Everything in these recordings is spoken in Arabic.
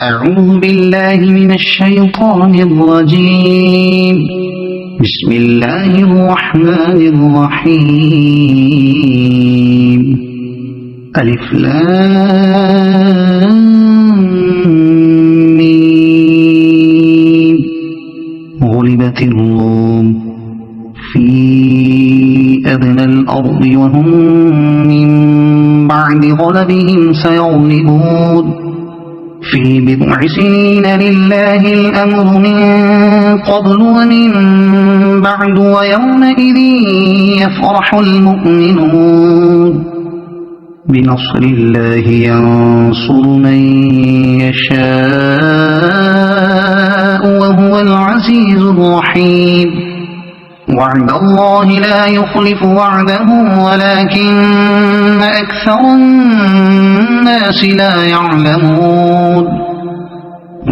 أعوذ بالله من الشيطان الرجيم. بسم الله الرحمن الرحيم. ألف لام ميم. غلبت الروم في أدنى الأرض وهم من بعد غلبهم سيغلبون في بضع سنين لله الأمر من قبل ومن بعد ويومئذ يفرح المؤمنون بنصر الله ينصر من يشاء وهو العزيز الرحيم. وعد الله لا يخلف وعده ولكن أكثر الناس لا يعلمون.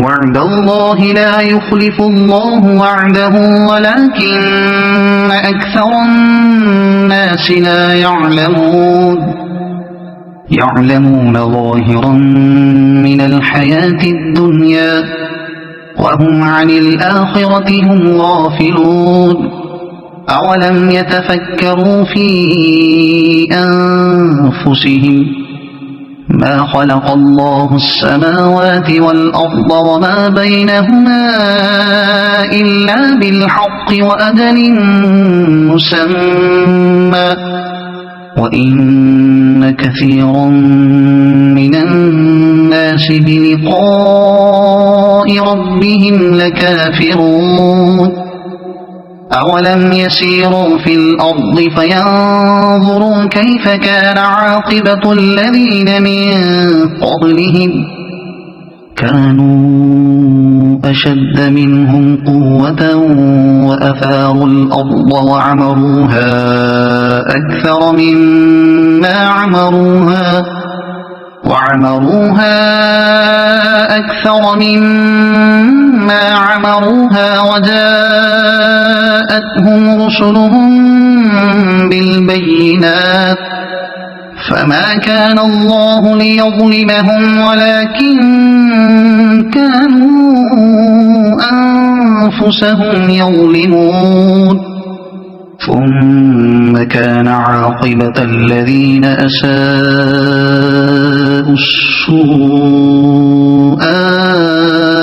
وعد الله لا يخلف الله وعده ولكن أكثر الناس لا يعلمون. يعلمون ظاهرا من الحياة الدنيا وهم عن الآخرة هم غافلون. أولم يتفكروا في أنفسهم ما خلق الله السماوات والأرض وما بينهما إلا بالحق وأجل مسمى وإن كثيرا من الناس بلقاء ربهم لكافرون. أولم يسيروا في الأرض فينظروا كيف كان عاقبة الذين من قبلهم كانوا أشد منهم قوة وأثاروا الأرض وعمروها أكثر مما عمروها وجاءتهم رسلهم بالبينات فما كان الله ليظلمهم ولكن كانوا أنفسهم يظلمون. ثم كان عاقبة الذين أساءوا السوء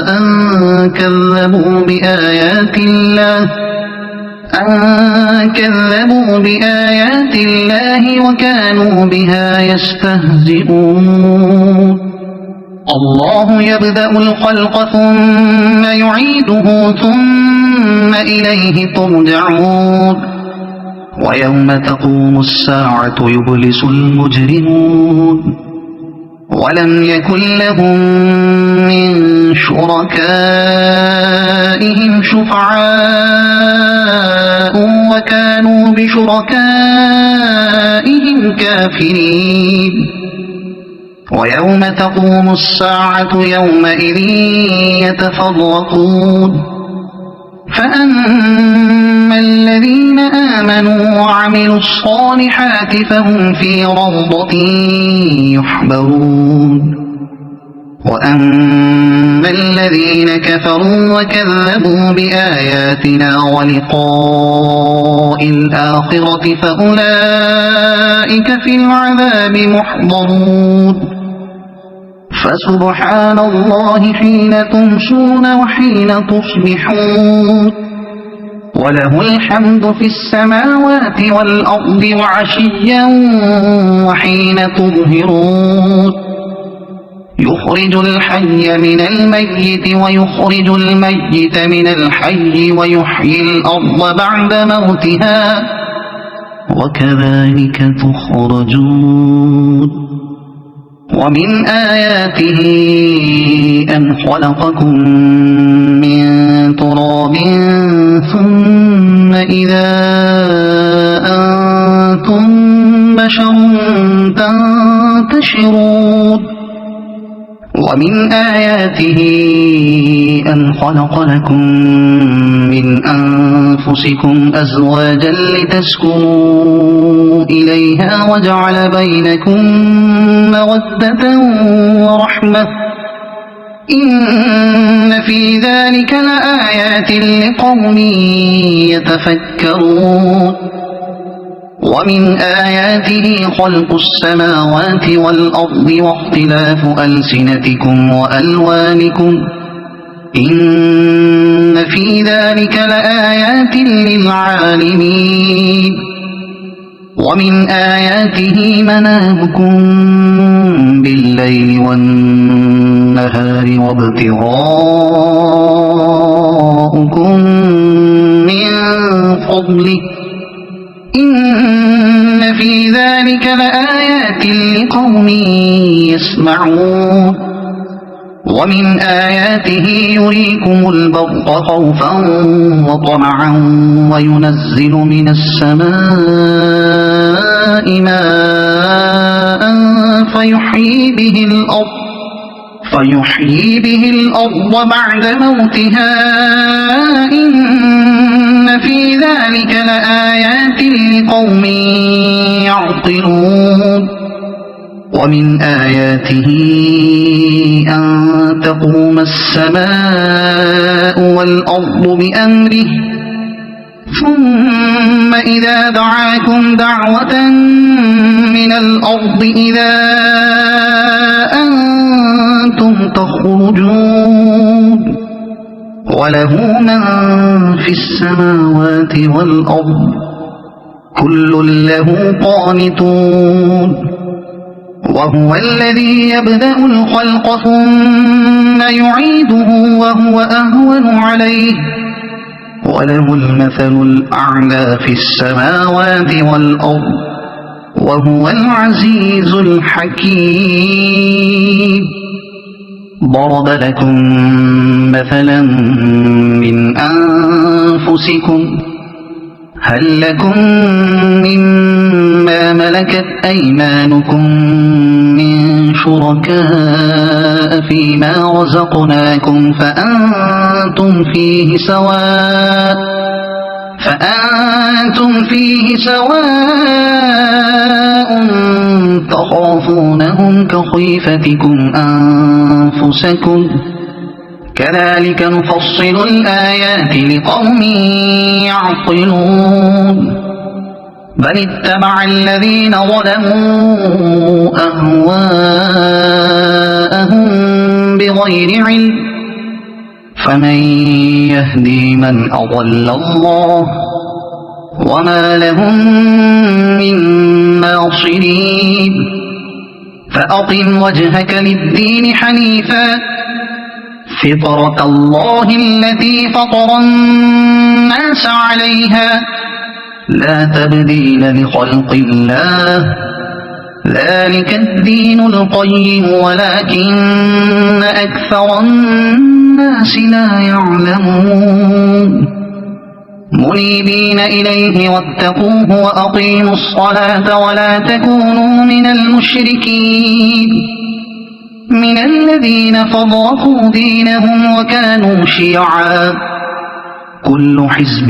أن كذبوا بآيات الله وكانوا بها يستهزئون. الله يبدأ الخلق ثم يعيده ثم إليه ترجعون. ويوم تقوم الساعة يبلس المجرمون ولم يكن لهم من شركائهم شفعاء وكانوا بشركائهم كافرين. ويوم تقوم الساعة يومئذ يتفرقون فأما الذين آمنوا وعملوا الصالحات فهم في روضة يحبرون. وأما الذين كفروا وكذبوا بآياتنا ولقاء الآخرة فأولئك في العذاب محضرون. فسبحان الله حين تمسون وحين تصبحون وله الحمد في السماوات والأرض وعشيا وحين تظهرون. يخرج الحي من الميت ويخرج الميت من الحي ويحيي الأرض بعد موتها وكذلك تخرجون. ومن آياته أن خلقكم من تراب ثم إذا أنتم بشر تنتشرون. ومن آياته أن خلق لكم من أنفسكم أزواجا لتسكنوا إليها وجعل بينكم مودة ورحمة إن في ذلك لآيات لقوم يتفكرون ومن آياته خلق السماوات والأرض واختلاف ألسنتكم وألوانكم إن في ذلك لآيات للعالمين ومن آياته منامكم بالليل والنهار وابتغاؤكم من فضله إن في ذلك لآيات لقوم يسمعون ومن آياته يريكم البرق خوفا وطمعا وينزل من السماء ماء فيحيي به الأرض بعد موتها إن في ذلك لآيات لقوم يعقلون ومن آياته أن تقوم السماء والأرض بأمره ثم إذا دعاكم دعوة من الأرض إذا أنتم تخرجون وله من في السماوات والأرض كل له قانتون وهو الذي يبدأ الخلق ثم يعيده وهو أهون عليه وله المثل الأعلى في السماوات والأرض وهو العزيز الحكيم ضرب لكم مثلا من أنفسكم هل لكم مما ملكت أيمانكم من شركاء فيما رزقناكم فأنتم فيه سواء تخافونهم كخيفتكم أنفسكم كذلك نفصل الآيات لقوم يعقلون بل اتبع الذين ظلموا أهواءهم بغير علم فمن يهدي من أضل الله وما لهم من ناصرين فأقم وجهك للدين حنيفا فطرة الله التي فطر الناس عليها لا تبديل لخلق الله ذلك الدين القيم ولكن أكثر الناس لا يعلمون منيبين إليه واتقوه وأقيموا الصلاة ولا تكونوا من المشركين من الذين فرقوا دينهم وكانوا شيعا كل حزب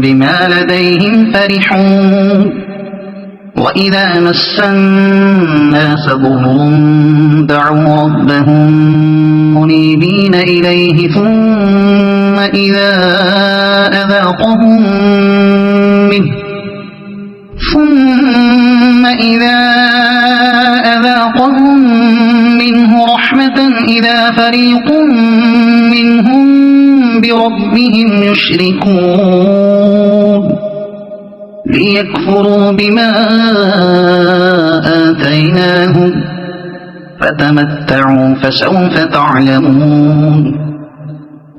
بما لديهم فرحون وإذا مس الناس ضر دعوا ربهم منيبين إليه ثم إذا أذاقهم منه رحمة إذا فريق منهم بربهم يشركون ليكفروا بما آتيناهم فتمتعوا فسوف تعلمون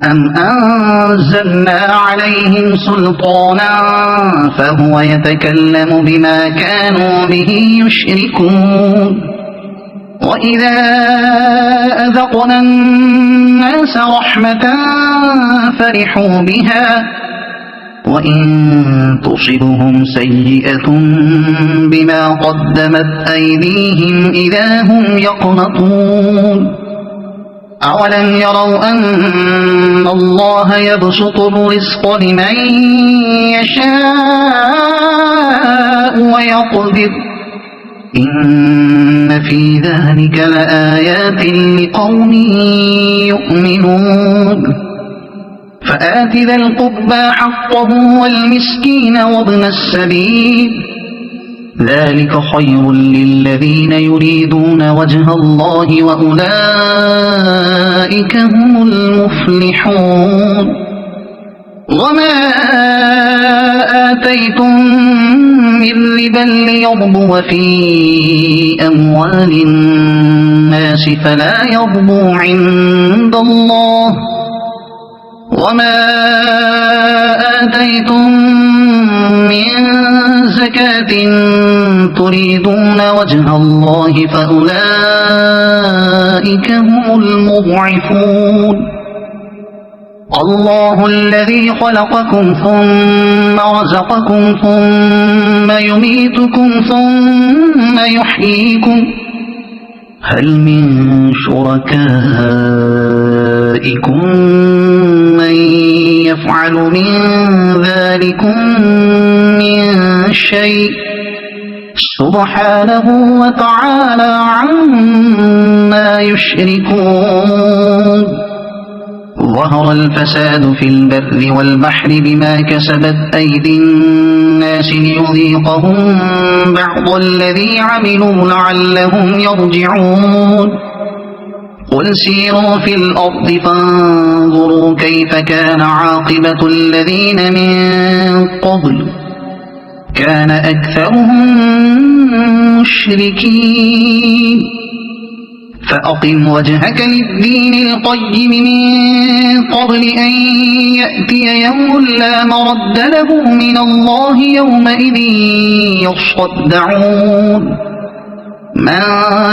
أم أنزلنا عليهم سلطانا فهو يتكلم بما كانوا به يشركون وإذا أذقنا الناس رحمة فرحوا بها وإن تصبهم سيئة بما قدمت أيديهم إذا هم يقنطون أولم يروا أن الله يبسط الرزق لمن يشاء ويقدر إن في ذلك لآيات لقوم يؤمنون فآت ذا القربى حقه والمسكين وابن السبيل ذلك خير للذين يريدون وجه الله وأولئك هم المفلحون وما آتيتم من ربا ليربو في أموال الناس فلا يربو عند الله وما آتيتم من زكاة تريدون وجه الله فأولئك هم المضعفون الله الذي خلقكم ثم رزقكم ثم يميتكم ثم يحييكم هل من شركائكم من يفعل من ذلكم من شيء سبحانه وتعالى عما يشركون ظهر الفساد في البر والبحر بما كسبت أيدي الناس ليذيقهم بعض الذي عملوا لعلهم يرجعون قل سيروا في الأرض فانظروا كيف كان عاقبة الذين من قبل كان أكثرهم مشركين فأقم وجهك للدين القيم من قبل أن يأتي يوم لا مرد له من الله يومئذ يصدعون من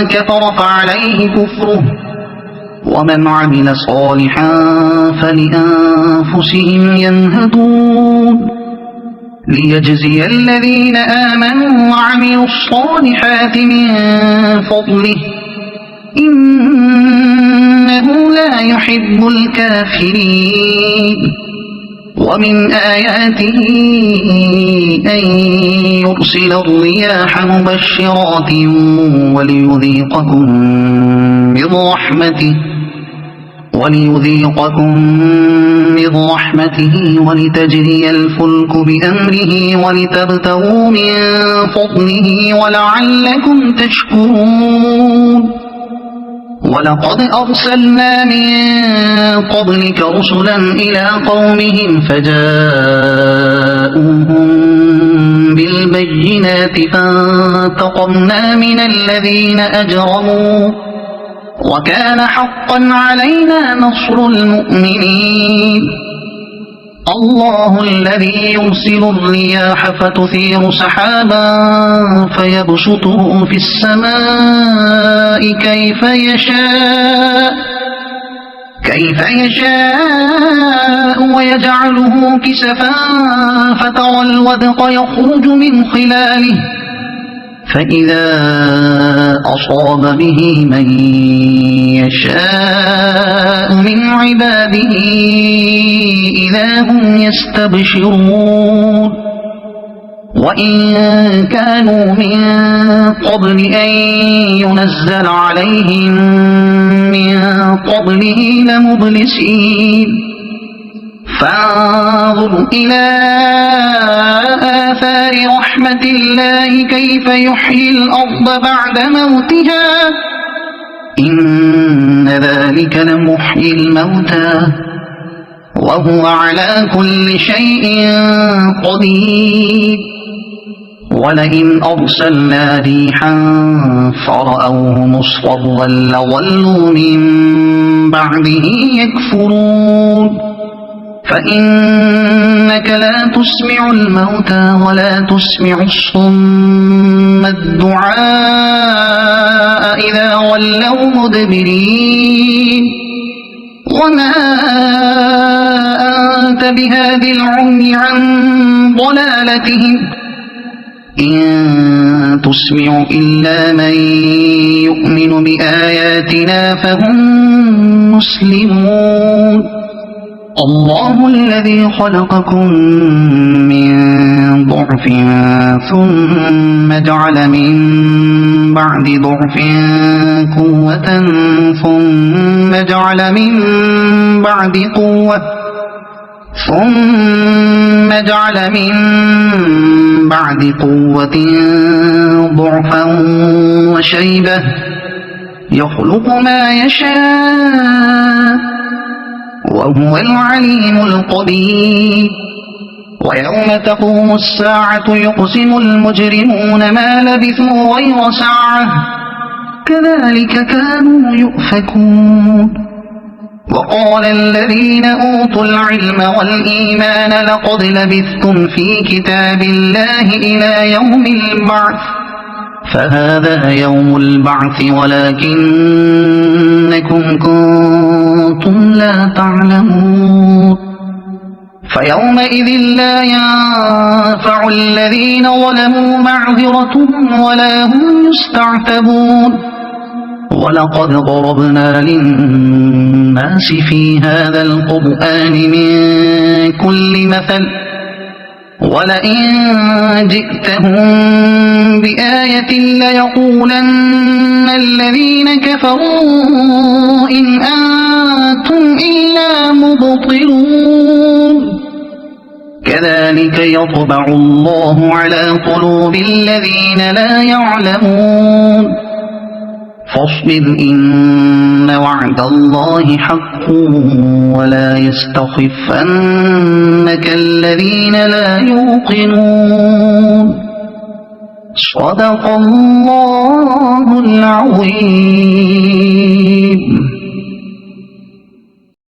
كفر فعليه كفره ومن عمل صالحا فلأنفسهم يمهدون ليجزي الذين آمنوا وعملوا الصالحات من فضله إنه لا يحب الكافرين ومن آياته أن يرسل الرياح مبشرات وليذيقكم من رحمته ولتجري الفلك بأمره ولتبتغوا من فضله ولعلكم تشكرون ولقد أرسلنا من قبلك رسلا إلى قومهم فجاءوهم بالبينات فانتقمنا من الذين أجرموا وكان حقا علينا نصر المؤمنين الله الذي يرسل الرياح فتثير سحابا فيبسطه في السماء كيف يشاء ويجعله كسفا فترى الودق يخرج من خلاله فإذا أصاب به من يشاء من عباده إذا هم يستبشرون وإن كانوا من قبل أن ينزل عليهم من قبله لمبلسين فانظر إلى آثار رحمة الله كيف يحيي الأرض بعد موتها إن ذلك لمحيي الموتى وهو على كل شيء قدير ولئن أرسلنا ريحا فرأوه مصفرا لظلوا من بعده يكفرون فإنك لا تسمع الموتى ولا تسمع الصم الدعاء إذا ولوا مدبرين وما أنت بهادي العمي عن ضلالتهم إن تسمع إلا من يؤمن بآياتنا فهم مسلمون الله الذي خلقكم من ضعف ثم جعل من بعد ضعف قوة ثم جعل من بعد قوة ضعفا وشيبة يخلق ما يشاء وهو العليم القدير ويوم تقوم الساعة يقسم المجرمون ما لبثوا غير ساعة كذلك كانوا يؤفكون وقال الذين أوتوا العلم والإيمان لقد لبثتم في كتاب الله إلى يوم البعث فهذا يوم البعث ولكنكم كنتم لا تعلمون فيومئذ لا ينفع الذين ظلموا معذرتهم ولا هم يستعتبون ولقد ضربنا للناس في هذا القرآن من كل مثل ولئن جئتهم بآية ليقولن الذين كفروا إن أنتم إلا مبطلون كذلك يطبع الله على قلوب الذين لا يعلمون فاصبر إن وعد الله حق ولا يستخفنك الذين لا يوقنون صدق الله العظيم.